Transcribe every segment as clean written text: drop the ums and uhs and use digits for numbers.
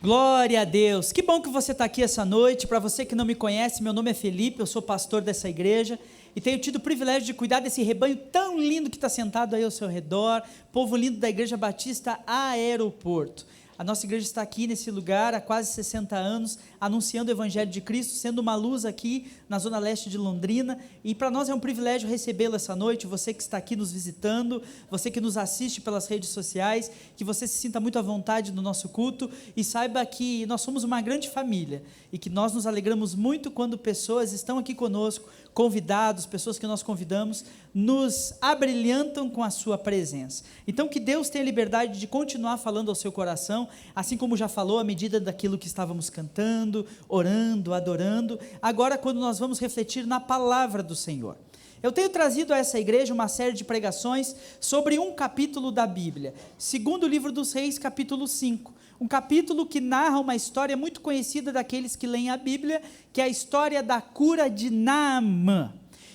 Glória a Deus, que bom que você está aqui essa noite. Para você que não me conhece, meu nome é Felipe, eu sou pastor dessa igreja e tenho tido o privilégio de cuidar desse rebanho tão lindo que está sentado aí ao seu redor, povo lindo da Igreja Batista Aeroporto. A nossa igreja está aqui nesse lugar há quase 60 anos, anunciando o Evangelho de Cristo, sendo uma luz aqui na zona leste de Londrina, e para nós é um privilégio recebê-lo essa noite, você que está aqui nos visitando, você que nos assiste pelas redes sociais, que você se sinta muito à vontade no nosso culto, e saiba que nós somos uma grande família, e que nós nos alegramos muito quando pessoas estão aqui conosco, convidados, pessoas que nós convidamos, nos abrilhantam com a sua presença. Então que Deus tenha liberdade de continuar falando ao seu coração, assim como já falou à medida daquilo que estávamos cantando, orando, adorando, agora quando nós vamos refletir na palavra do Senhor. Eu tenho trazido a essa igreja uma série de pregações sobre um capítulo da Bíblia, segundo o livro dos Reis, capítulo 5, um capítulo que narra uma história muito conhecida daqueles que leem a Bíblia, que é a história da cura de Naamã.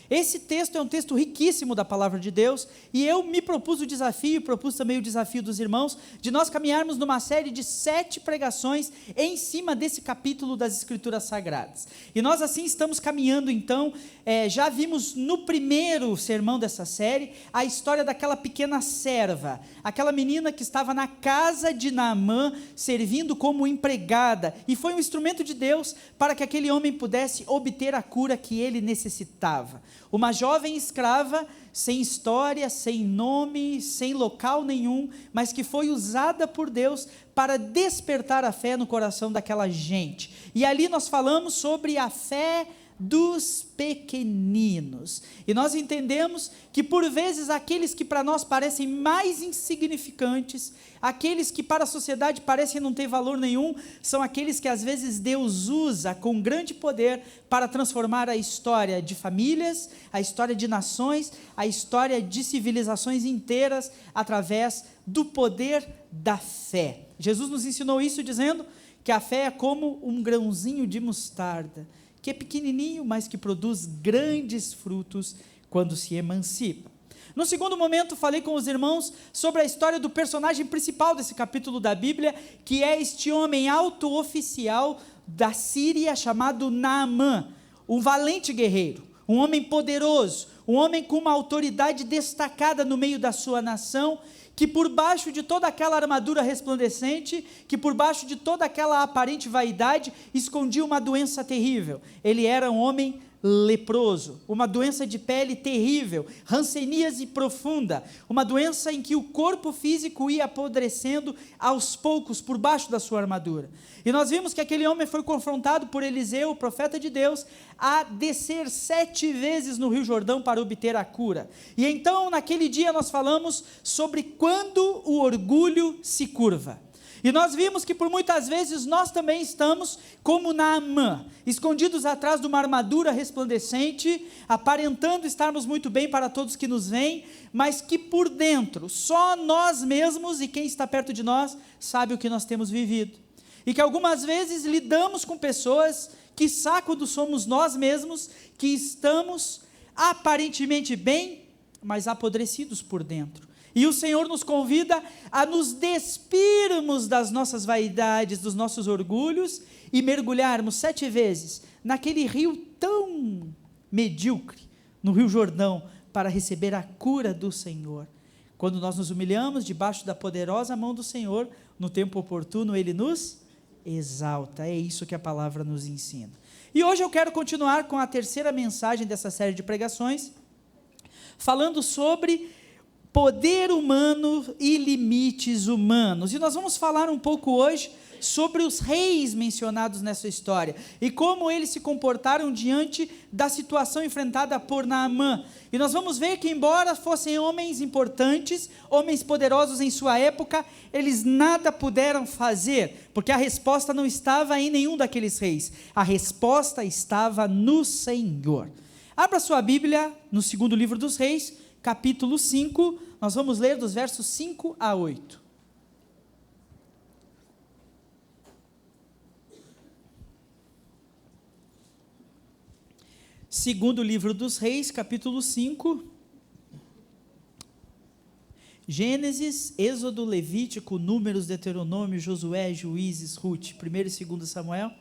Esse texto é um texto riquíssimo da palavra de Deus, e eu me propus o desafio, propus também o desafio dos irmãos, de nós caminharmos numa série de 7 pregações em cima desse capítulo das Escrituras Sagradas, e nós assim estamos caminhando então, já vimos no primeiro sermão dessa série, a história daquela pequena serva, aquela menina que estava na casa de Naamã, servindo como empregada, e foi um instrumento de Deus, para que aquele homem pudesse obter a cura que ele necessitava. Uma jovem escrava, sem história, sem nome, sem local nenhum, mas que foi usada por Deus para despertar a fé no coração daquela gente. E ali nós falamos sobre a fé dos pequeninos, e nós entendemos que por vezes aqueles que para nós parecem mais insignificantes, aqueles que para a sociedade parecem não ter valor nenhum, são aqueles que às vezes Deus usa com grande poder para transformar a história de famílias, a história de nações, a história de civilizações inteiras, através do poder da fé. Jesus nos ensinou isso dizendo que a fé é como um grãozinho de mostarda, que é pequenininho, mas que produz grandes frutos quando se emancipa. No segundo momento, falei com os irmãos sobre a história do personagem principal desse capítulo da Bíblia, que é este homem alto-oficial da Síria, chamado Naamã, um valente guerreiro, um homem poderoso, um homem com uma autoridade destacada no meio da sua nação, que por baixo de toda aquela armadura resplandecente, que por baixo de toda aquela aparente vaidade, escondia uma doença terrível. Ele era um homem leproso, uma doença de pele terrível, hanseníase profunda, uma doença em que o corpo físico ia apodrecendo aos poucos por baixo da sua armadura. E nós vimos que aquele homem foi confrontado por Eliseu, o profeta de Deus, a descer 7 vezes no Rio Jordão para obter a cura. E então naquele dia nós falamos sobre quando o orgulho se curva. E nós vimos que por muitas vezes nós também estamos como Naamã, escondidos atrás de uma armadura resplandecente, aparentando estarmos muito bem para todos que nos veem, mas que por dentro, só nós mesmos e quem está perto de nós, sabe o que nós temos vivido. E que algumas vezes lidamos com pessoas que quando somos nós mesmos, que estamos aparentemente bem, mas apodrecidos por dentro. E o Senhor nos convida a nos despirmos das nossas vaidades, dos nossos orgulhos, e mergulharmos 7 vezes naquele rio tão medíocre, no Rio Jordão, para receber a cura do Senhor. Quando nós nos humilhamos debaixo da poderosa mão do Senhor, no tempo oportuno Ele nos exalta. É isso que a palavra nos ensina. E hoje eu quero continuar com a terceira mensagem dessa série de pregações, falando sobre poder humano e limites humanos. E nós vamos falar um pouco hoje sobre os reis mencionados nessa história e como eles se comportaram diante da situação enfrentada por Naamã. E nós vamos ver que, embora fossem homens importantes, homens poderosos em sua época, eles nada puderam fazer, porque a resposta não estava em nenhum daqueles reis, a resposta estava no Senhor. Abra sua Bíblia no segundo livro dos Reis, capítulo 5, nós vamos ler dos versos 5 a 8. Segundo livro dos Reis, capítulo 5. Gênesis, Êxodo, Levítico, Números, Deuteronômio, Josué, Juízes, Ruth, 1º e 2º Samuel,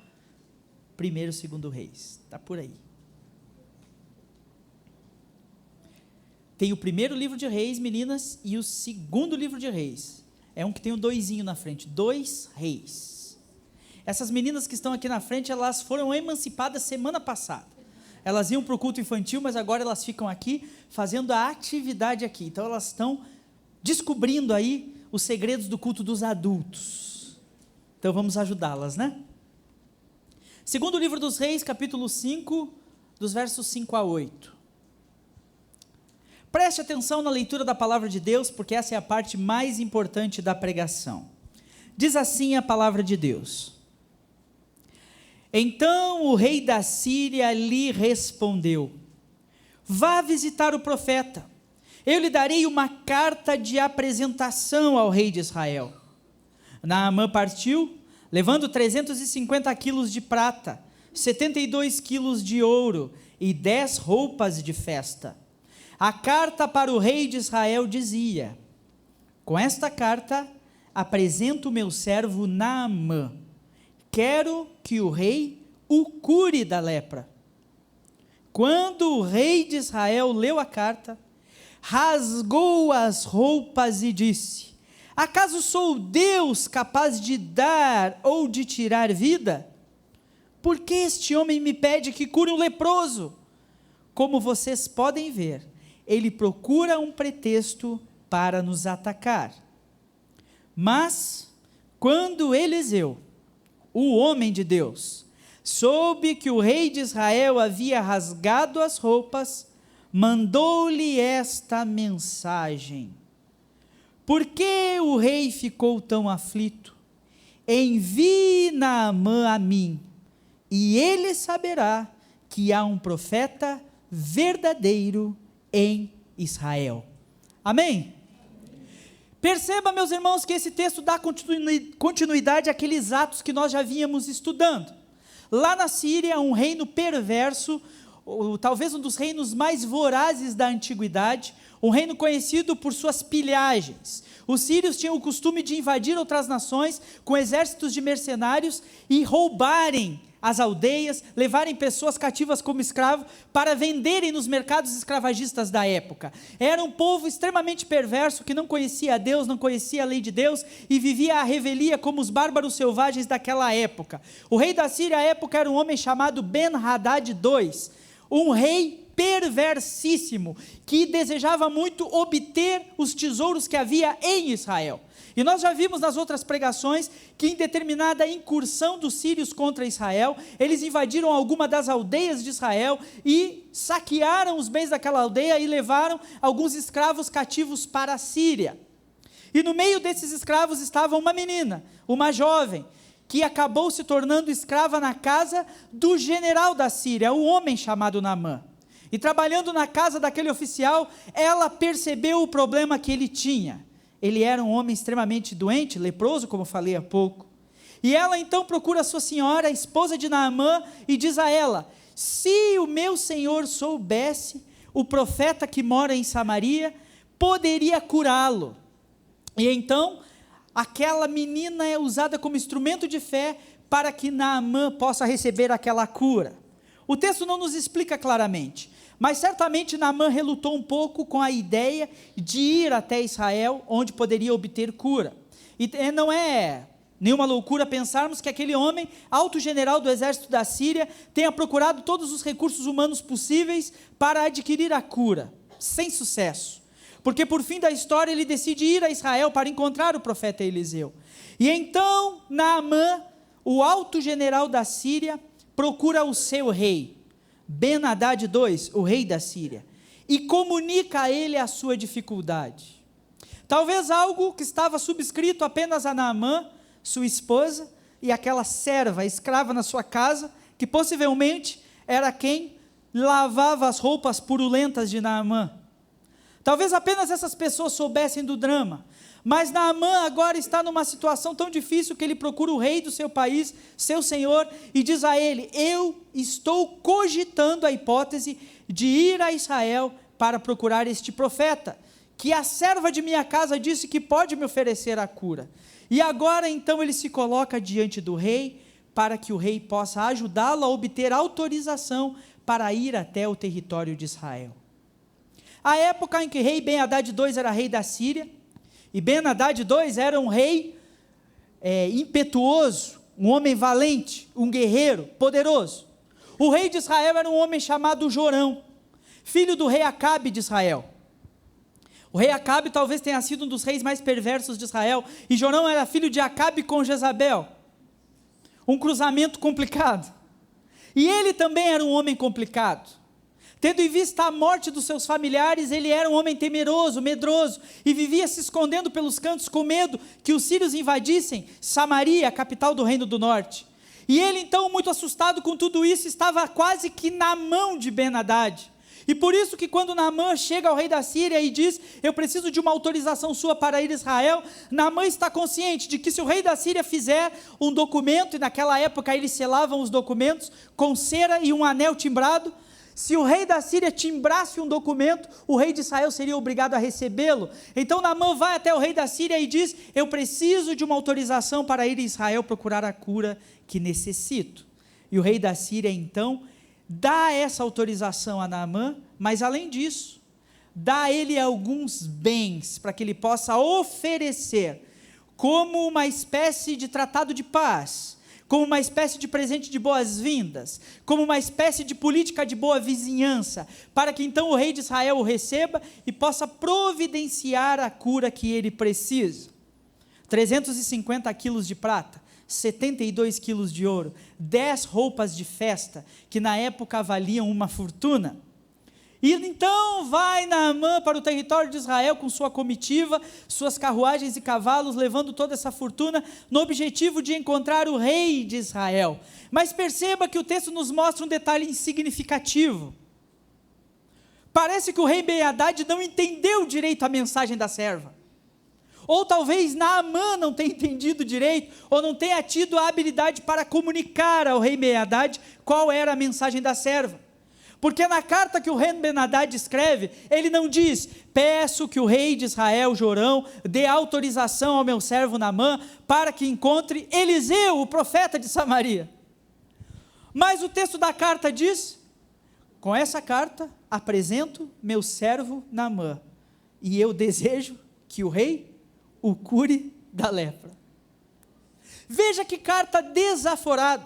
1º e 2º Reis, está por aí. Tem o 1º livro de Reis, meninas, e o 2º livro de Reis, é um que tem um 2zinho na frente, 2 Reis. Essas meninas que estão aqui na frente, elas foram emancipadas semana passada, elas iam para o culto infantil, mas agora elas ficam aqui, fazendo a atividade aqui, então elas estão descobrindo aí os segredos do culto dos adultos, então vamos ajudá-las, né? Segundo livro dos Reis, capítulo 5, dos versos 5 a 8, preste atenção na leitura da palavra de Deus, porque essa é a parte mais importante da pregação. Diz assim a palavra de Deus: então o rei da Síria lhe respondeu: vá visitar o profeta, eu lhe darei uma carta de apresentação ao rei de Israel. Naamã partiu, levando 350 quilos de prata, 72 quilos de ouro e 10 roupas de festa. A carta para o rei de Israel dizia: com esta carta apresento o meu servo Naamã, quero que o rei o cure da lepra. Quando o rei de Israel leu a carta, rasgou as roupas e disse: acaso sou Deus capaz de dar ou de tirar vida? Por que este homem me pede que cure um leproso? Como vocês podem ver, ele procura um pretexto para nos atacar. Mas, quando Eliseu, o homem de Deus, soube que o rei de Israel havia rasgado as roupas, mandou-lhe esta mensagem: por que o rei ficou tão aflito? Envie Naamã a mim, e ele saberá que há um profeta verdadeiro em Israel. Amém? Perceba, meus irmãos, que esse texto dá continuidade àqueles atos que nós já vínhamos estudando. Lá na Síria, um reino perverso, talvez um dos reinos mais vorazes da antiguidade, um reino conhecido por suas pilhagens. Os sírios tinham o costume de invadir outras nações com exércitos de mercenários e roubarem as aldeias, levarem pessoas cativas como escravo para venderem nos mercados escravagistas da época. Era um povo extremamente perverso que não conhecia a Deus, não conhecia a lei de Deus e vivia à revelia como os bárbaros selvagens daquela época. O rei da Síria à época era um homem chamado Ben-Hadad II, um rei perversíssimo, que desejava muito obter os tesouros que havia em Israel. E nós já vimos nas outras pregações que em determinada incursão dos sírios contra Israel, eles invadiram alguma das aldeias de Israel e saquearam os bens daquela aldeia e levaram alguns escravos cativos para a Síria. E no meio desses escravos estava uma menina, uma jovem, que acabou se tornando escrava na casa do general da Síria, um homem chamado Naamã. E trabalhando na casa daquele oficial, ela percebeu o problema que ele tinha. Ele era um homem extremamente doente, leproso, como falei há pouco. E ela então procura sua senhora, a esposa de Naamã, e diz a ela: se o meu senhor soubesse, o profeta que mora em Samaria poderia curá-lo. E então, aquela menina é usada como instrumento de fé para que Naamã possa receber aquela cura. O texto não nos explica claramente, mas certamente Naamã relutou um pouco com a ideia de ir até Israel, onde poderia obter cura. E não é nenhuma loucura pensarmos que aquele homem, alto general do exército da Síria, tenha procurado todos os recursos humanos possíveis para adquirir a cura, sem sucesso. Porque por fim da história ele decide ir a Israel para encontrar o profeta Eliseu. E então Naamã, o alto general da Síria, procura o seu rei, Ben-Hadad II, o rei da Síria, e comunica a ele a sua dificuldade. Talvez algo que estava subscrito apenas a Naamã, sua esposa, e aquela serva, escrava na sua casa, que possivelmente era quem lavava as roupas purulentas de Naamã. Talvez apenas essas pessoas soubessem do drama, mas Naamã agora está numa situação tão difícil que ele procura o rei do seu país, seu senhor, e diz a ele: eu estou cogitando a hipótese de ir a Israel para procurar este profeta, que a serva de minha casa disse que pode me oferecer a cura. E agora então ele se coloca diante do rei, para que o rei possa ajudá-lo a obter autorização para ir até o território de Israel. A época em que rei Ben-Hadad II era rei da Síria, e Ben-Hadad II era um rei impetuoso, um homem valente, um guerreiro poderoso. O rei de Israel era um homem chamado Jorão, filho do rei Acabe de Israel. O rei Acabe talvez tenha sido um dos reis mais perversos de Israel, e Jorão era filho de Acabe com Jezabel, um cruzamento complicado. E ele também era um homem complicado. Tendo em vista a morte dos seus familiares, ele era um homem temeroso, medroso, e vivia se escondendo pelos cantos com medo que os sírios invadissem Samaria, a capital do reino do norte. E ele então, muito assustado com tudo isso, estava quase que na mão de Ben-Hadad. E por isso que quando Naamã chega ao rei da Síria e diz, eu preciso de uma autorização sua para ir a Israel, Naamã está consciente de que se o rei da Síria fizer um documento, e naquela época eles selavam os documentos com cera e um anel timbrado, se o rei da Síria timbrasse um documento, o rei de Israel seria obrigado a recebê-lo. Então Naamã vai até o rei da Síria e diz, eu preciso de uma autorização para ir a Israel procurar a cura que necessito. E o rei da Síria então dá essa autorização a Naamã, mas além disso, dá a ele alguns bens para que ele possa oferecer como uma espécie de tratado de paz, como uma espécie de presente de boas-vindas, como uma espécie de política de boa vizinhança, para que então o rei de Israel o receba e possa providenciar a cura que ele precisa. 350 quilos de prata, 72 quilos de ouro, 10 roupas de festa, que na época valiam uma fortuna. E então vai Naamã para o território de Israel com sua comitiva, suas carruagens e cavalos, levando toda essa fortuna, no objetivo de encontrar o rei de Israel. Mas perceba que o texto nos mostra um detalhe significativo. Parece que o rei Ben-Hadad não entendeu direito a mensagem da serva. Ou talvez Naamã não tenha entendido direito, ou não tenha tido a habilidade para comunicar ao rei Ben-Hadad qual era a mensagem da serva. Porque na carta que o rei Ben-Hadad escreve, ele não diz, peço que o rei de Israel, Jorão, dê autorização ao meu servo Naamã, para que encontre Eliseu, o profeta de Samaria. Mas o texto da carta diz, com essa carta, apresento meu servo Naamã, e eu desejo que o rei o cure da lepra. Veja que carta desaforada.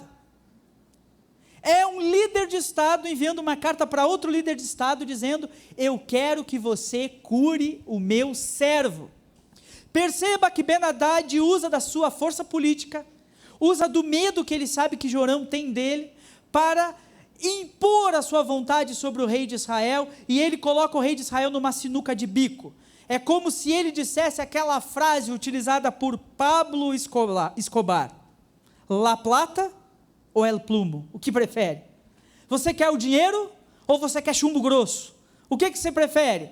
É um líder de Estado enviando uma carta para outro líder de Estado dizendo, eu quero que você cure o meu servo. Perceba que Ben-Hadad usa da sua força política, usa do medo que ele sabe que Jorão tem dele, para impor a sua vontade sobre o rei de Israel, e ele coloca o rei de Israel numa sinuca de bico. É como se ele dissesse aquela frase utilizada por Pablo Escobar, La Plata ou El Plumo, o que prefere? Você quer o dinheiro ou você quer chumbo grosso? O que você prefere?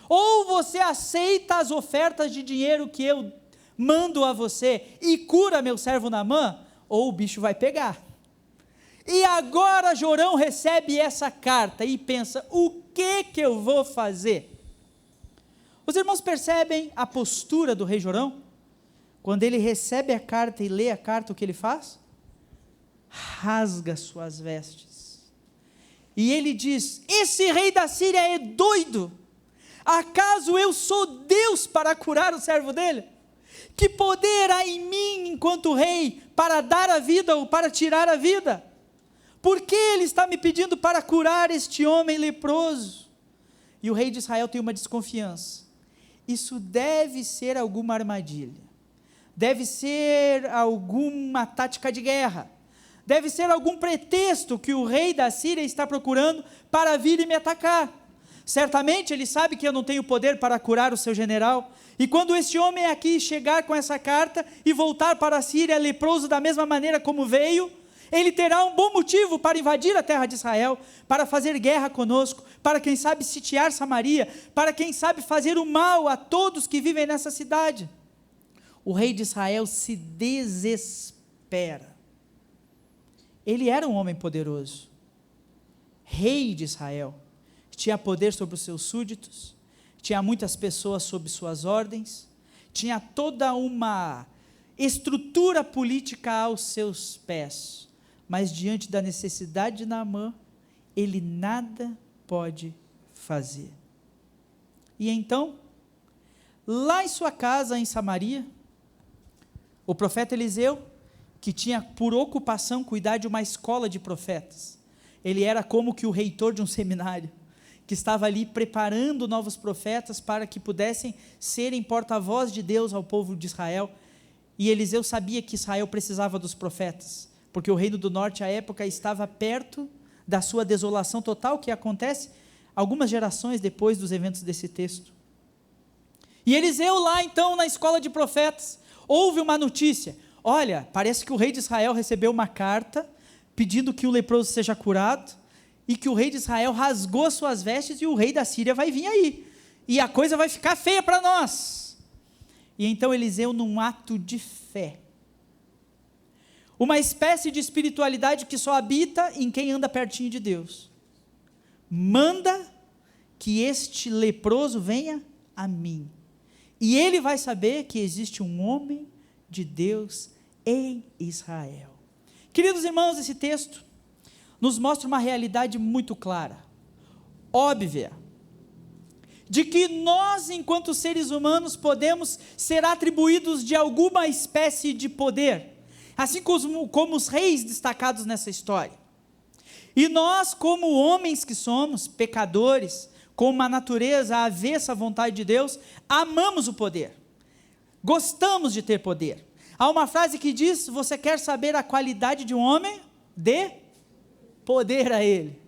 Ou você aceita as ofertas de dinheiro que eu mando a você e cura meu servo Naamã, ou o bicho vai pegar. E agora Jorão recebe essa carta e pensa, o que eu vou fazer? Os irmãos percebem a postura do rei Jorão? Quando ele recebe a carta e lê a carta, o que ele faz? Rasga suas vestes, e ele diz, esse rei da Síria é doido, acaso eu sou Deus para curar o servo dele? Que poder há em mim enquanto rei, para dar a vida ou para tirar a vida? Por que ele está me pedindo para curar este homem leproso? E o rei de Israel tem uma desconfiança, isso deve ser alguma armadilha, deve ser alguma tática de guerra, deve ser algum pretexto que o rei da Síria está procurando para vir e me atacar. Certamente ele sabe que eu não tenho poder para curar o seu general, e quando este homem aqui chegar com essa carta e voltar para a Síria leproso da mesma maneira como veio, ele terá um bom motivo para invadir a terra de Israel, para fazer guerra conosco, para quem sabe sitiar Samaria, para quem sabe fazer o mal a todos que vivem nessa cidade. O rei de Israel se desespera. Ele era um homem poderoso, rei de Israel, tinha poder sobre os seus súditos, tinha muitas pessoas sob suas ordens, tinha toda uma estrutura política aos seus pés, mas diante da necessidade de Naamã, ele nada pode fazer. E então, lá em sua casa em Samaria, o profeta Eliseu, que tinha por ocupação cuidar de uma escola de profetas, ele era como que o reitor de um seminário, que estava ali preparando novos profetas para que pudessem serem porta-voz de Deus ao povo de Israel. E Eliseu sabia que Israel precisava dos profetas, porque o reino do norte à época estava perto da sua desolação total, que acontece algumas gerações depois dos eventos desse texto. E Eliseu lá então na escola de profetas, ouve uma notícia: olha, parece que o rei de Israel recebeu uma carta, pedindo que o leproso seja curado, e que o rei de Israel rasgou as suas vestes, e o rei da Síria vai vir aí, e a coisa vai ficar feia para nós. E então Eliseu, num ato de fé, uma espécie de espiritualidade que só habita em quem anda pertinho de Deus, manda que este leproso venha a mim, e ele vai saber que existe um homem de Deus em Israel. Queridos irmãos, esse texto nos mostra uma realidade muito clara, óbvia, de que nós, enquanto seres humanos, podemos ser atribuídos de alguma espécie de poder, assim como os reis destacados nessa história. E nós, como homens que somos, pecadores, com uma natureza avessa à vontade de Deus, amamos o poder, gostamos de ter poder. Há uma frase que diz: você quer saber a qualidade de um homem? Dê poder a ele.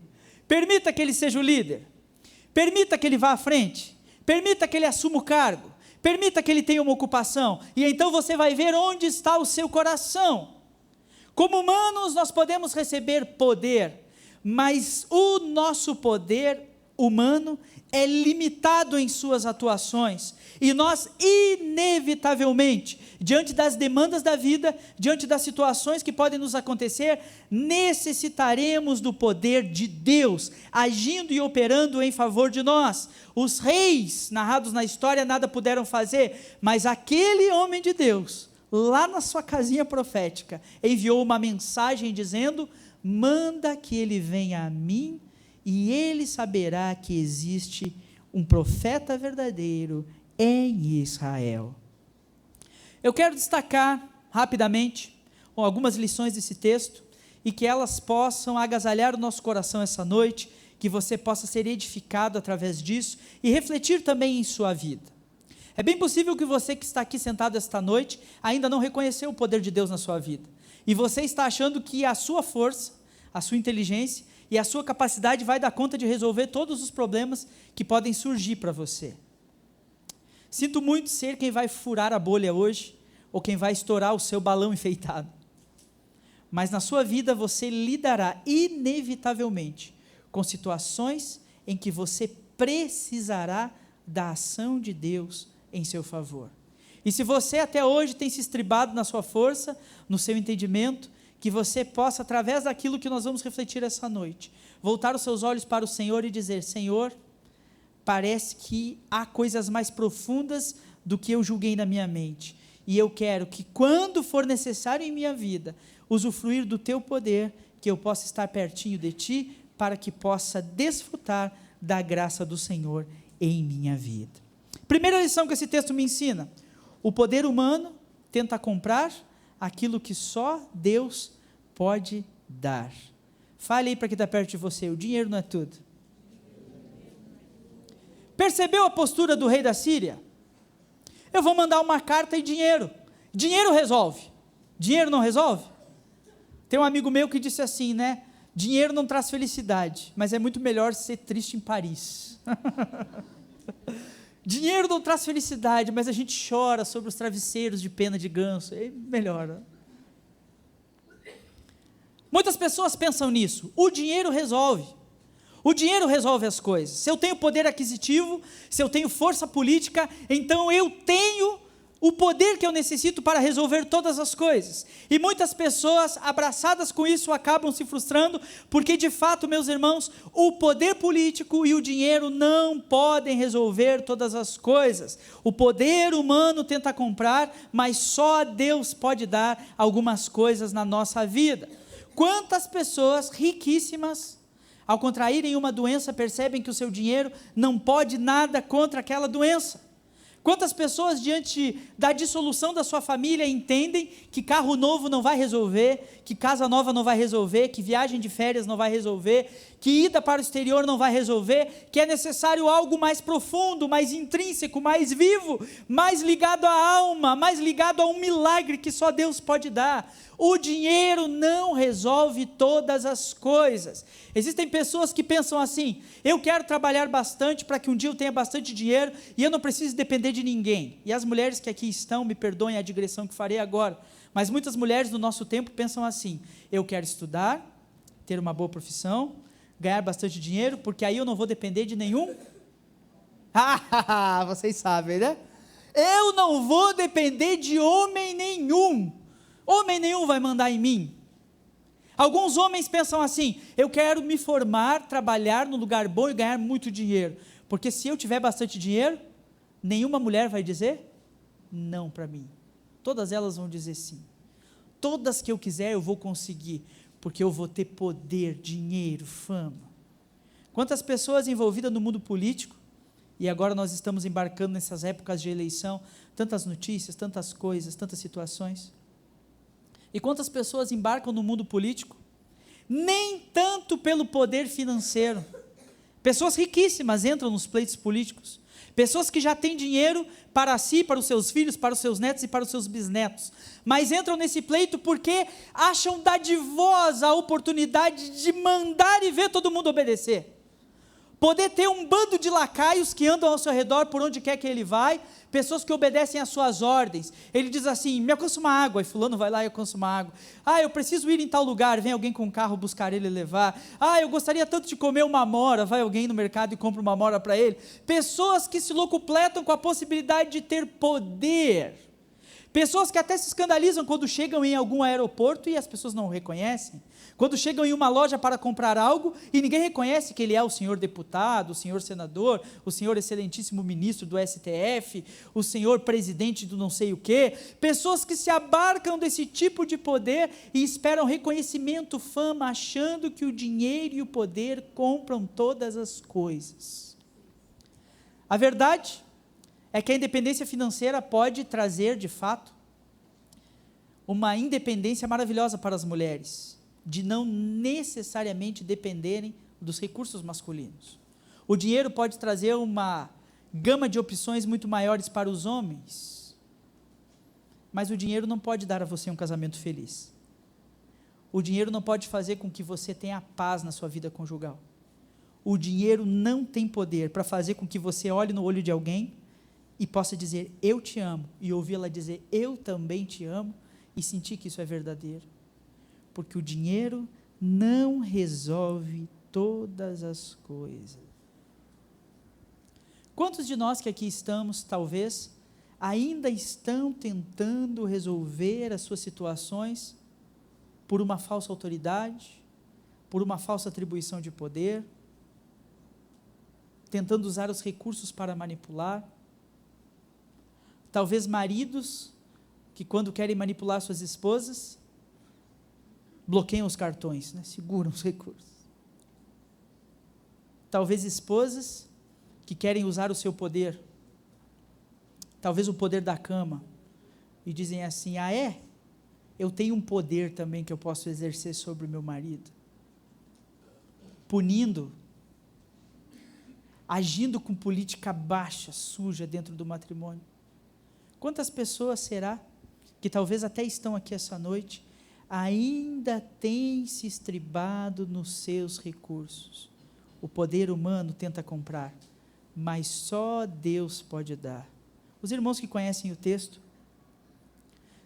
Permita que ele seja o líder, permita que ele vá à frente, permita que ele assuma o cargo, permita que ele tenha uma ocupação, e então você vai ver onde está o seu coração. Como humanos nós podemos receber poder, mas o nosso poder humano é limitado em suas atuações, e nós inevitavelmente, diante das demandas da vida, diante das situações que podem nos acontecer, necessitaremos do poder de Deus, agindo e operando em favor de nós. Os reis narrados na história nada puderam fazer, mas aquele homem de Deus, lá na sua casinha profética, enviou uma mensagem dizendo: manda que ele venha a mim, e ele saberá que existe um profeta verdadeiro em Israel. Eu quero destacar rapidamente algumas lições desse texto, e que elas possam agasalhar o nosso coração essa noite, que você possa ser edificado através disso, e refletir também em sua vida. É bem possível que você que está aqui sentado esta noite, ainda não reconheceu o poder de Deus na sua vida, e você está achando que a sua força, a sua inteligência e a sua capacidade vai dar conta de resolver todos os problemas que podem surgir para você. Sinto muito ser quem vai furar a bolha hoje, ou quem vai estourar o seu balão enfeitado, mas na sua vida você lidará inevitavelmente com situações em que você precisará da ação de Deus em seu favor. E se você até hoje tem se estribado na sua força, no seu entendimento, que você possa, através daquilo que nós vamos refletir essa noite, voltar os seus olhos para o Senhor e dizer: Senhor, parece que há coisas mais profundas do que eu julguei na minha mente, e eu quero que, quando for necessário em minha vida, usufruir do teu poder, que eu possa estar pertinho de ti, para que possa desfrutar da graça do Senhor em minha vida. Primeira lição que esse texto me ensina: o poder humano tenta comprar aquilo que só Deus pode dar. Fale aí para quem está perto de você: o dinheiro não é tudo. Percebeu a postura do rei da Síria? Eu vou mandar uma carta e dinheiro. Dinheiro resolve. Dinheiro não resolve? Tem um amigo meu que disse assim, né? Dinheiro não traz felicidade, mas é muito melhor ser triste em Paris. Dinheiro não traz felicidade, mas a gente chora sobre os travesseiros de pena de ganso. É melhor, né? Muitas pessoas pensam nisso. O dinheiro resolve. O dinheiro resolve as coisas. Se eu tenho poder aquisitivo, se eu tenho força política, então eu tenho o poder que eu necessito para resolver todas as coisas. E muitas pessoas abraçadas com isso acabam se frustrando, porque de fato, meus irmãos, o poder político e o dinheiro não podem resolver todas as coisas. O poder humano tenta comprar, mas só Deus pode dar algumas coisas na nossa vida. Quantas pessoas riquíssimas, ao contraírem uma doença, percebem que o seu dinheiro não pode nada contra aquela doença? Quantas pessoas, diante da dissolução da sua família, entendem que carro novo não vai resolver, que casa nova não vai resolver, que viagem de férias não vai resolver, que ida para o exterior não vai resolver, que é necessário algo mais profundo, mais intrínseco, mais vivo, mais ligado à alma, mais ligado a um milagre que só Deus pode dar. O dinheiro não resolve todas as coisas. Existem pessoas que pensam assim: eu quero trabalhar bastante para que um dia eu tenha bastante dinheiro e eu não preciso depender de ninguém. E as mulheres que aqui estão, me perdoem a digressão que farei agora, mas muitas mulheres do nosso tempo pensam assim: eu quero estudar, ter uma boa profissão, ganhar bastante dinheiro, porque aí eu não vou depender de nenhum. Vocês sabem, né? Eu não vou depender de homem nenhum. Homem nenhum vai mandar em mim. Alguns homens pensam assim: eu quero me formar, trabalhar num lugar bom e ganhar muito dinheiro, porque se eu tiver bastante dinheiro, nenhuma mulher vai dizer não para mim. Todas elas vão dizer sim. Todas que eu quiser eu vou conseguir, porque eu vou ter poder, dinheiro, fama. Quantas pessoas envolvidas no mundo político, e agora nós estamos embarcando nessas épocas de eleição, tantas notícias, tantas coisas, tantas situações. E quantas pessoas embarcam no mundo político, nem tanto pelo poder financeiro. Pessoas riquíssimas entram nos pleitos políticos, pessoas que já têm dinheiro para si, para os seus filhos, para os seus netos e para os seus bisnetos, mas entram nesse pleito porque acham dadivosa a oportunidade de mandar e ver todo mundo obedecer. Poder ter um bando de lacaios que andam ao seu redor por onde quer que ele vai, pessoas que obedecem às suas ordens. Ele diz assim: me alcança uma água, e fulano vai lá e alcança uma água. Eu preciso ir em tal lugar, vem alguém com um carro buscar ele e levar. Eu gostaria tanto de comer uma amora, vai alguém no mercado e compra uma amora para ele. Pessoas que se locupletam com a possibilidade de ter poder. Pessoas que até se escandalizam quando chegam em algum aeroporto e as pessoas não o reconhecem. Quando chegam em uma loja para comprar algo e ninguém reconhece que ele é o senhor deputado, o senhor senador, o senhor excelentíssimo ministro do STF, o senhor presidente do não sei o quê. Pessoas que se abarcam desse tipo de poder e esperam reconhecimento, fama, achando que o dinheiro e o poder compram todas as coisas. A verdade é que a independência financeira pode trazer, de fato, uma independência maravilhosa para as mulheres, de não necessariamente dependerem dos recursos masculinos. O dinheiro pode trazer uma gama de opções muito maiores para os homens, mas o dinheiro não pode dar a você um casamento feliz. O dinheiro não pode fazer com que você tenha paz na sua vida conjugal. O dinheiro não tem poder para fazer com que você olhe no olho de alguém e possa dizer eu te amo, e ouvi-la dizer eu também te amo, e sentir que isso é verdadeiro. Porque o dinheiro não resolve todas as coisas. Quantos de nós que aqui estamos, talvez, ainda estão tentando resolver as suas situações por uma falsa autoridade, por uma falsa atribuição de poder, tentando usar os recursos para manipular? Talvez maridos que, quando querem manipular suas esposas, bloqueiam os cartões, seguram os recursos. Talvez esposas que querem usar o seu poder, talvez o poder da cama, e dizem assim: eu tenho um poder também que eu posso exercer sobre o meu marido, punindo, agindo com política baixa, suja dentro do matrimônio. Quantas pessoas será que talvez até estão aqui essa noite, ainda têm se estribado nos seus recursos? O poder humano tenta comprar, mas só Deus pode dar. Os irmãos que conhecem o texto,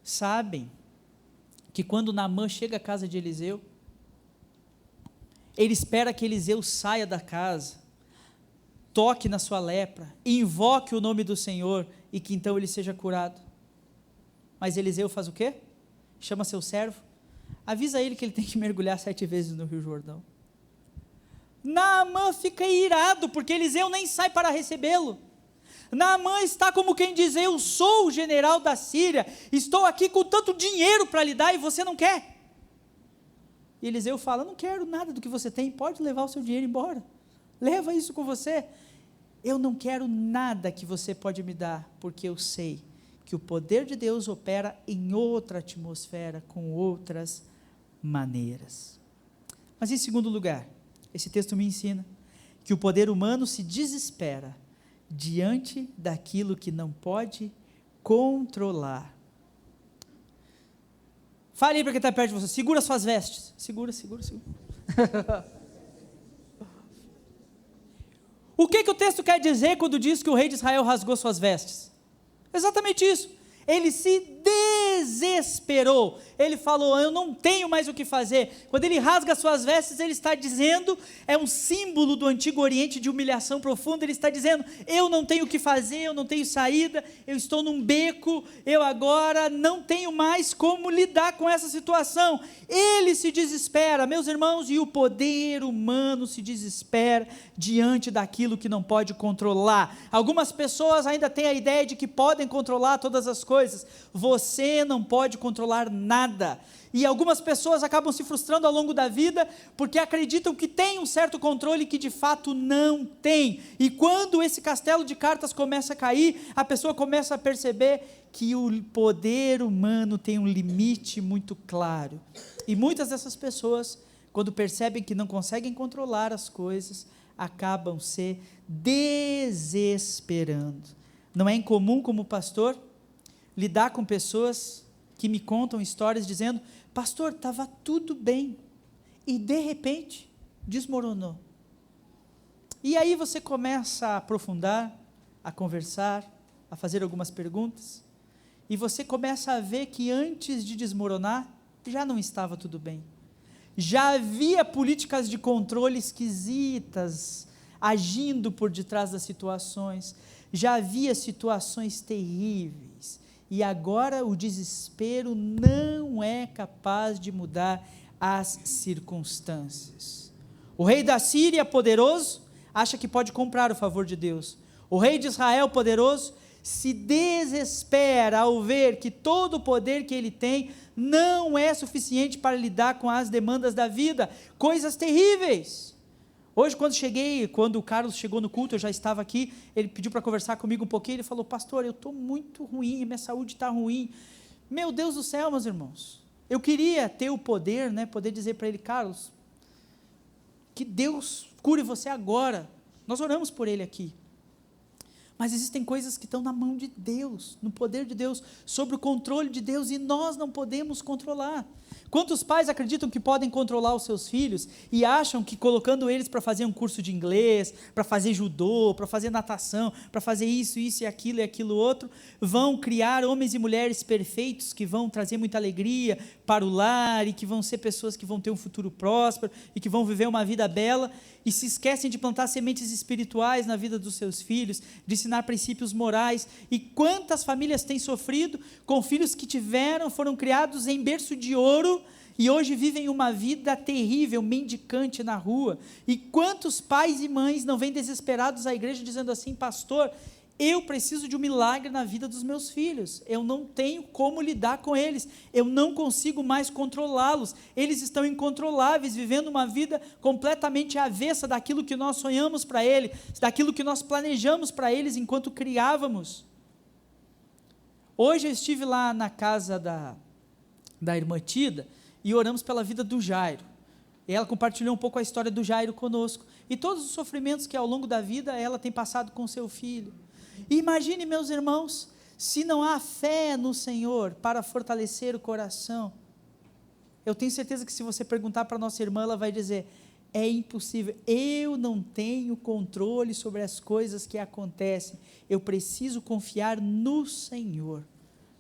sabem que quando Naamã chega à casa de Eliseu, ele espera que Eliseu saia da casa, toque na sua lepra, invoque o nome do Senhor, e que então ele seja curado. Mas Eliseu faz o quê? Chama seu servo, avisa ele que ele tem que mergulhar 7 vezes no Rio Jordão. Naamã fica irado, porque Eliseu nem sai para recebê-lo. Naamã está como quem diz: eu sou o general da Síria, estou aqui com tanto dinheiro para lhe dar e você não quer. E Eliseu fala: não quero nada do que você tem, pode levar o seu dinheiro embora, leva isso com você. Eu não quero nada que você pode me dar, porque eu sei que o poder de Deus opera em outra atmosfera, com outras maneiras. Mas em segundo lugar, esse texto me ensina que o poder humano se desespera diante daquilo que não pode controlar. Fale aí para quem está perto de você: segura suas vestes. Segura. O que o texto quer dizer quando diz que o rei de Israel rasgou suas vestes? Exatamente isso. Ele se desesperou, ele falou: eu não tenho mais o que fazer. Quando ele rasga suas vestes, ele está dizendo, é um símbolo do Antigo Oriente de humilhação profunda, ele está dizendo: eu não tenho o que fazer, eu não tenho saída, eu estou num beco, eu agora não tenho mais como lidar com essa situação. Ele se desespera, meus irmãos, e o poder humano se desespera diante daquilo que não pode controlar. Algumas pessoas ainda têm a ideia de que podem controlar todas as coisas. Você não pode controlar nada, e algumas pessoas acabam se frustrando ao longo da vida, porque acreditam que tem um certo controle que de fato não tem, e quando esse castelo de cartas começa a cair, a pessoa começa a perceber que o poder humano tem um limite muito claro, e muitas dessas pessoas, quando percebem que não conseguem controlar as coisas, acabam se desesperando. Não é incomum, como pastor, lidar com pessoas que me contam histórias dizendo: pastor, estava tudo bem, e de repente, desmoronou. E aí você começa a aprofundar, a conversar, a fazer algumas perguntas, e você começa a ver que antes de desmoronar, já não estava tudo bem. Já havia políticas de controle esquisitas, agindo por detrás das situações, já havia situações terríveis, e agora o desespero não é capaz de mudar as circunstâncias. O rei da Síria, poderoso, acha que pode comprar o favor de Deus. O rei de Israel, poderoso, se desespera ao ver que todo o poder que ele tem não é suficiente para lidar com as demandas da vida, coisas terríveis. Hoje, quando o Carlos chegou no culto, eu já estava aqui, ele pediu para conversar comigo um pouquinho, ele falou: pastor, eu estou muito ruim, minha saúde está ruim. Meu Deus do céu, meus irmãos, eu queria ter o poder, poder dizer para ele: Carlos, que Deus cure você agora, nós oramos por ele aqui, mas existem coisas que estão na mão de Deus, no poder de Deus, sob o controle de Deus, e nós não podemos controlar. Quantos pais acreditam que podem controlar os seus filhos e acham que colocando eles para fazer um curso de inglês, para fazer judô, para fazer natação, para fazer isso e aquilo outro, vão criar homens e mulheres perfeitos que vão trazer muita alegria para o lar e que vão ser pessoas que vão ter um futuro próspero e que vão viver uma vida bela, e se esquecem de plantar sementes espirituais na vida dos seus filhos, de ensinar princípios morais. E quantas famílias têm sofrido com filhos que foram criados em berço de ouro e hoje vivem uma vida terrível, mendicante na rua? E quantos pais e mães não vêm desesperados à igreja dizendo assim: pastor, eu preciso de um milagre na vida dos meus filhos, eu não tenho como lidar com eles, eu não consigo mais controlá-los, eles estão incontroláveis, vivendo uma vida completamente avessa daquilo que nós sonhamos para eles, daquilo que nós planejamos para eles enquanto criávamos. Hoje eu estive lá na casa da irmã Tida, e oramos pela vida do Jairo, e ela compartilhou um pouco a história do Jairo conosco, e todos os sofrimentos que ao longo da vida ela tem passado com seu filho. E imagine, meus irmãos, se não há fé no Senhor para fortalecer o coração, eu tenho certeza que se você perguntar para a nossa irmã, ela vai dizer: é impossível, eu não tenho controle sobre as coisas que acontecem, eu preciso confiar no Senhor.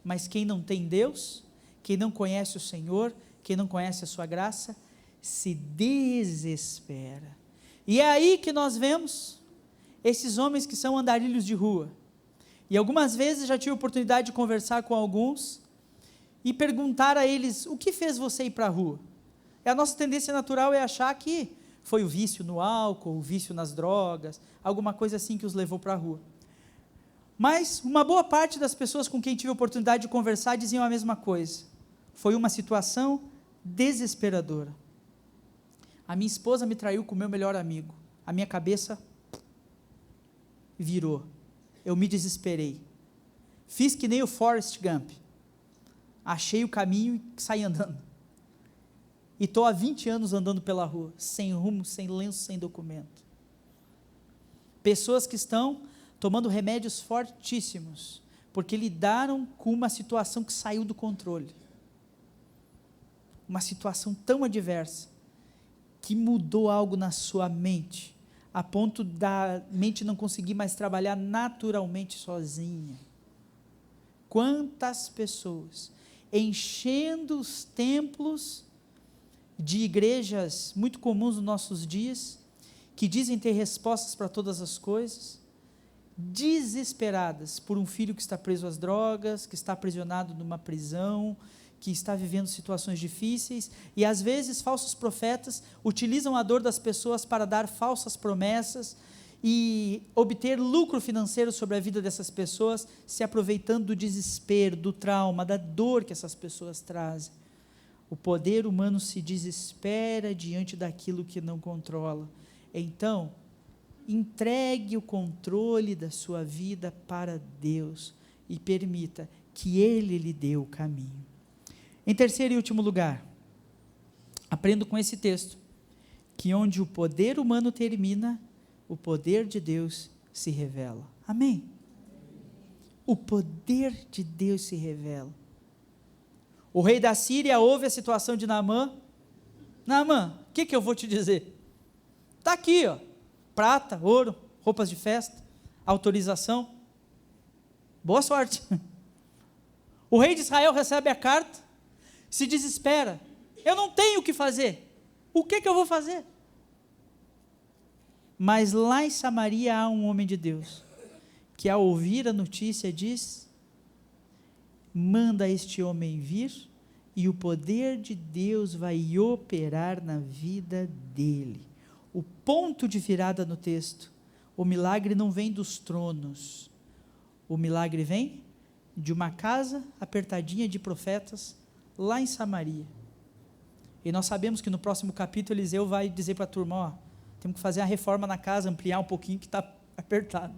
Mas quem não tem Deus, quem não conhece o Senhor, quem não conhece a sua graça, se desespera. E é aí que nós vemos esses homens que são andarilhos de rua, e algumas vezes já tive a oportunidade de conversar com alguns, e perguntar a eles: o que fez você ir para a rua? A nossa tendência natural é achar que foi o vício no álcool, o vício nas drogas, alguma coisa assim que os levou para a rua. Mas uma boa parte das pessoas com quem tive a oportunidade de conversar diziam a mesma coisa. Foi uma situação desesperadora. A minha esposa me traiu com o meu melhor amigo. A minha cabeça virou. Eu me desesperei. Fiz que nem o Forrest Gump. Achei o caminho e saí andando. E estou há 20 anos andando pela rua, sem rumo, sem lenço, sem documento. Pessoas que estão tomando remédios fortíssimos, porque lidaram com uma situação que saiu do controle. Uma situação tão adversa, que mudou algo na sua mente, a ponto da mente não conseguir mais trabalhar naturalmente sozinha. Quantas pessoas enchendo os templos de igrejas muito comuns nos nossos dias, que dizem ter respostas para todas as coisas, desesperadas por um filho que está preso às drogas, que está aprisionado numa prisão, que está vivendo situações difíceis, e às vezes falsos profetas utilizam a dor das pessoas para dar falsas promessas e obter lucro financeiro sobre a vida dessas pessoas, se aproveitando do desespero, do trauma, da dor que essas pessoas trazem. O poder humano se desespera diante daquilo que não controla. Então, entregue o controle da sua vida para Deus e permita que Ele lhe dê o caminho. Em terceiro e último lugar, aprendo com esse texto que onde o poder humano termina, o poder de Deus se revela. Amém? O poder de Deus se revela. O rei da Síria ouve a situação de Naamã. Naamã, o que eu vou te dizer? Está aqui, ó, prata, ouro, roupas de festa, autorização. Boa sorte. O rei de Israel recebe a carta, se desespera. Eu não tenho o que fazer. O que eu vou fazer? Mas lá em Samaria há um homem de Deus, que ao ouvir a notícia diz: manda este homem vir, e o poder de Deus vai operar na vida dele. O ponto de virada no texto: o milagre não vem dos tronos, o milagre vem de uma casa apertadinha de profetas, lá em Samaria. E nós sabemos que no próximo capítulo Eliseu vai dizer para a turma: ó, temos que fazer a reforma na casa, ampliar um pouquinho que está apertado.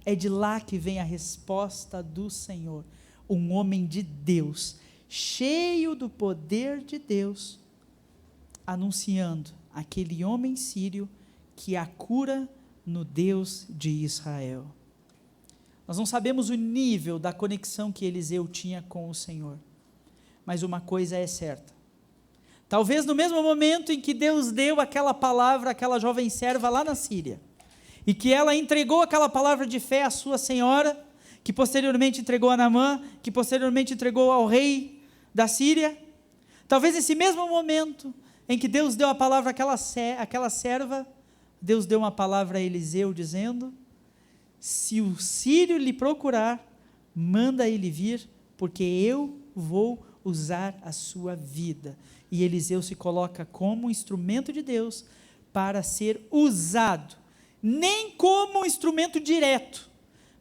É de lá que vem a resposta do Senhor. Um homem de Deus, cheio do poder de Deus, anunciando aquele homem sírio que há cura no Deus de Israel. Nós não sabemos o nível da conexão que Eliseu tinha com o Senhor, mas uma coisa é certa: talvez no mesmo momento em que Deus deu aquela palavra àquela jovem serva lá na Síria, e que ela entregou aquela palavra de fé à sua senhora, que posteriormente entregou a Naamã, que posteriormente entregou ao rei da Síria, talvez nesse mesmo momento em que Deus deu a palavra àquela serva, Deus deu uma palavra a Eliseu dizendo: se o sírio lhe procurar, manda ele vir, porque eu vou usar a sua vida. E Eliseu se coloca como instrumento de Deus para ser usado, nem como instrumento direto,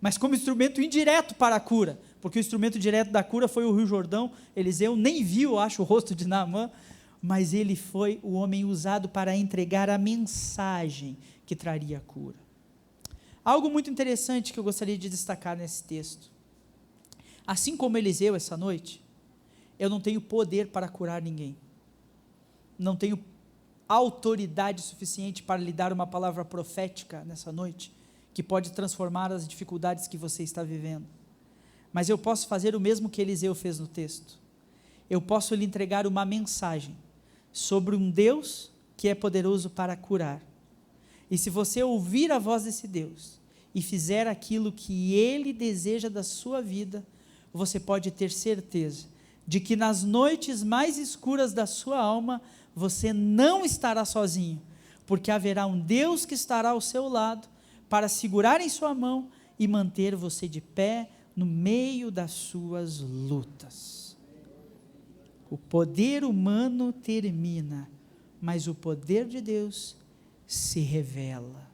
mas como instrumento indireto para a cura, porque o instrumento direto da cura foi o Rio Jordão. Eliseu nem viu, acho, o rosto de Naamã, mas ele foi o homem usado para entregar a mensagem que traria a cura. Algo muito interessante que eu gostaria de destacar nesse texto: assim como Eliseu essa noite, eu não tenho poder para curar ninguém, não tenho autoridade suficiente para lhe dar uma palavra profética nessa noite, que pode transformar as dificuldades que você está vivendo, mas eu posso fazer o mesmo que Eliseu fez no texto. Eu posso lhe entregar uma mensagem sobre um Deus que é poderoso para curar, e se você ouvir a voz desse Deus, e fizer aquilo que Ele deseja da sua vida, você pode ter certeza de que nas noites mais escuras da sua alma, você não estará sozinho, porque haverá um Deus que estará ao seu lado, para segurar em sua mão, e manter você de pé, no meio das suas lutas. O poder humano termina, mas o poder de Deus se revela.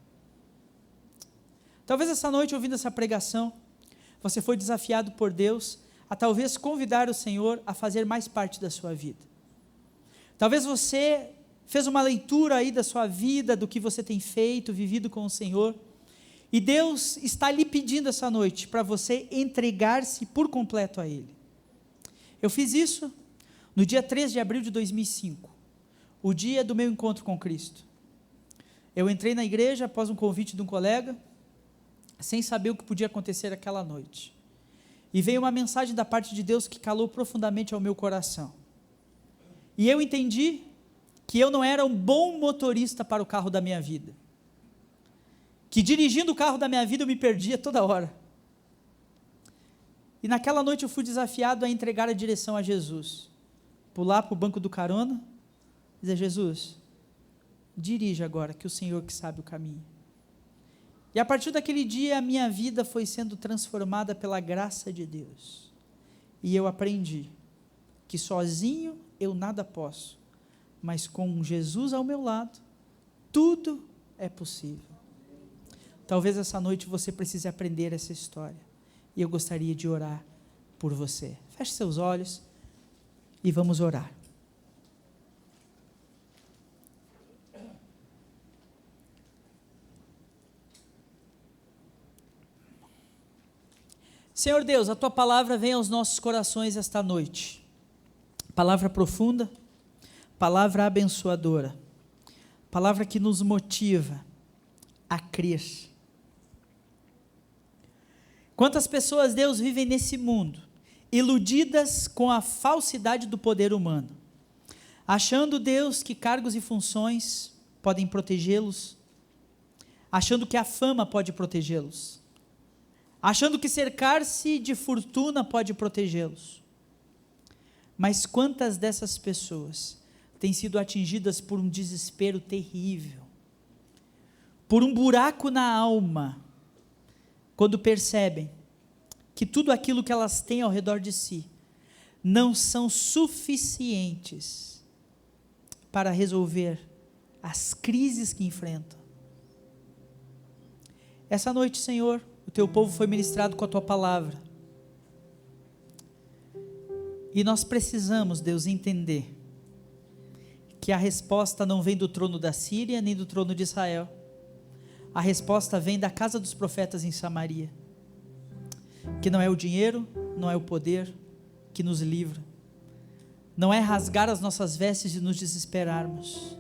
Talvez essa noite, ouvindo essa pregação, você foi desafiado por Deus a talvez convidar o Senhor a fazer mais parte da sua vida. Talvez você fez uma leitura aí da sua vida, do que você tem feito, vivido com o Senhor, e Deus está lhe pedindo essa noite para você entregar-se por completo a Ele. Eu fiz isso no dia 3 de abril de 2005, o dia do meu encontro com Cristo. Eu entrei na igreja após um convite de um colega, sem saber o que podia acontecer aquela noite. E veio uma mensagem da parte de Deus que calou profundamente ao meu coração. E eu entendi que eu não era um bom motorista para o carro da minha vida. Que dirigindo o carro da minha vida eu me perdia toda hora. E naquela noite eu fui desafiado a entregar a direção a Jesus. Pular para o banco do carona, dizer: Jesus, dirija agora, que o Senhor que sabe o caminho. E a partir daquele dia a minha vida foi sendo transformada pela graça de Deus. E eu aprendi que sozinho eu nada posso, mas com Jesus ao meu lado, tudo é possível. Talvez essa noite você precise aprender essa história, e eu gostaria de orar por você. Feche seus olhos e vamos orar. Senhor Deus, a Tua palavra vem aos nossos corações esta noite. Palavra profunda, palavra abençoadora, palavra que nos motiva a crer. Quantas pessoas, Deus, vivem nesse mundo, iludidas com a falsidade do poder humano, achando, Deus, que cargos e funções podem protegê-los, achando que a fama pode protegê-los, achando que cercar-se de fortuna pode protegê-los. Mas quantas dessas pessoas têm sido atingidas por um desespero terrível, por um buraco na alma, quando percebem que tudo aquilo que elas têm ao redor de si não são suficientes para resolver as crises que enfrentam. Essa noite, Senhor, o Teu povo foi ministrado com a Tua palavra, e nós precisamos, Deus, entender que a resposta não vem do trono da Síria, nem do trono de Israel. A resposta vem da casa dos profetas em Samaria, que não é o dinheiro, não é o poder que nos livra, não é rasgar as nossas vestes e nos desesperarmos,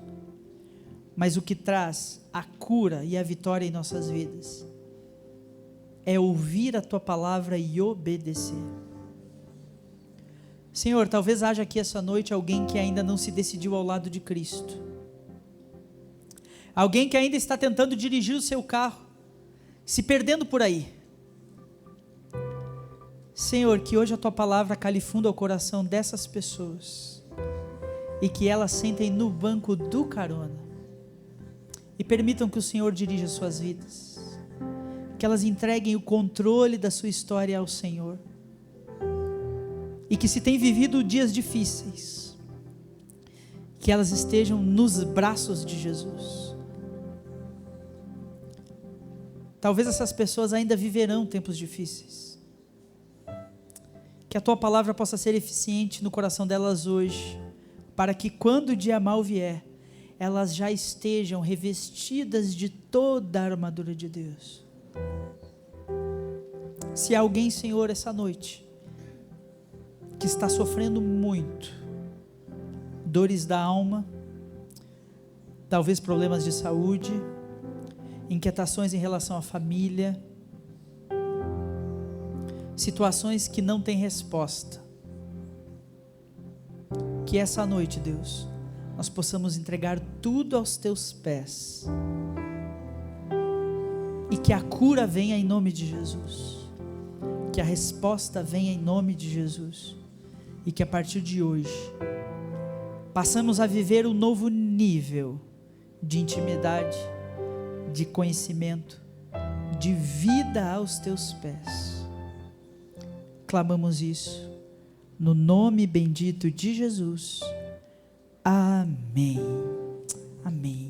mas o que traz a cura e a vitória em nossas vidas é ouvir a Tua palavra e obedecer. Senhor, talvez haja aqui essa noite alguém que ainda não se decidiu ao lado de Cristo, alguém que ainda está tentando dirigir o seu carro, se perdendo por aí. Senhor, que hoje a Tua palavra cale fundo ao coração dessas pessoas, e que elas sentem no banco do carona, e permitam que o Senhor dirija suas vidas, que elas entreguem o controle da sua história ao Senhor, e que se tem vivido dias difíceis, que elas estejam nos braços de Jesus. Talvez essas pessoas ainda viverão tempos difíceis, que a Tua palavra possa ser eficiente no coração delas hoje, para que quando o dia mau vier, elas já estejam revestidas de toda a armadura de Deus. Se há alguém, Senhor, essa noite, que está sofrendo muito, dores da alma, talvez problemas de saúde, inquietações em relação à família, situações que não têm resposta, que essa noite, Deus, nós possamos entregar tudo aos Teus pés, e que a cura venha em nome de Jesus, que a resposta venha em nome de Jesus, e que a partir de hoje passamos a viver um novo nível de intimidade, de conhecimento, de vida aos Teus pés. Clamamos isso no nome bendito de Jesus. Amém. Amém.